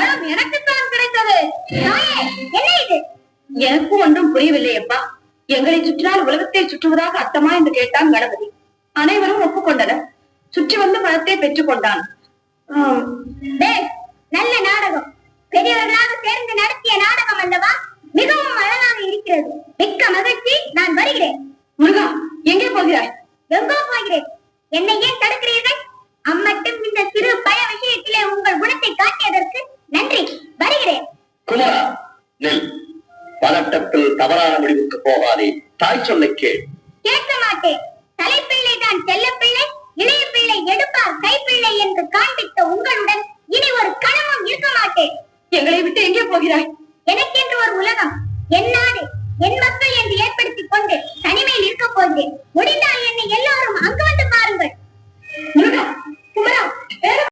வரம் எனக்குத்தான் கிடைத்தது. என்ன இது? எனக்கும் ஒன்றும் புரியவில்லையப்பா. எங்களை சுற்றினால் உலகத்தை சுற்றுவதாக அர்த்தமா என்று கேட்டான் கணபதி. அனைவரும் ஒப்புக்கொண்டனர். சுற்றி வந்து பணத்தை பெற்றுக் கொண்டான். நல்ல நாடகம். பெரியவர்களாக சேர்ந்து நடத்திய நாடகம் அல்லவா? மிகவும் அழகாக இருக்கிறது. மிக்க மகிழ்ச்சி. நான் வருகிறேன். முருகா, எங்கே போகிறாய்? எங்கோ போகிறேன். என்னை ஏன் தடுக்கிறீர்கள்? அம்மட்டும் இந்த சிறு பய விஷயத்திலே உங்கள் குணத்தை காட்டியதற்கு நன்றி. வருகிறேன். குமாரா, நெல். பதட்டத்தில் தவறான முடிவுக்கு போகாதே. தாய் சொல்லை கேள். கேட்க மாட்டேன். தலைப்பிள்ளை தான் செல்ல பிள்ளை, இளைய பிள்ளை எடுப்பார் கைப்பிள்ளை என்று காண்பித்த உங்களுடன் இனி ஒரு கணமும் இருக்க மாட்டேன். எங்களை விட்டு எங்கே போகிறாய்? எனக்கென்று ஒரு உலகம், என் நாடு, என் மக்கள் என்று ஏற்படுத்திக் கொண்டு தனிமையில் இருக்க போகிறேன். முடிந்தால் என்னை எல்லாரும் அங்கு வந்து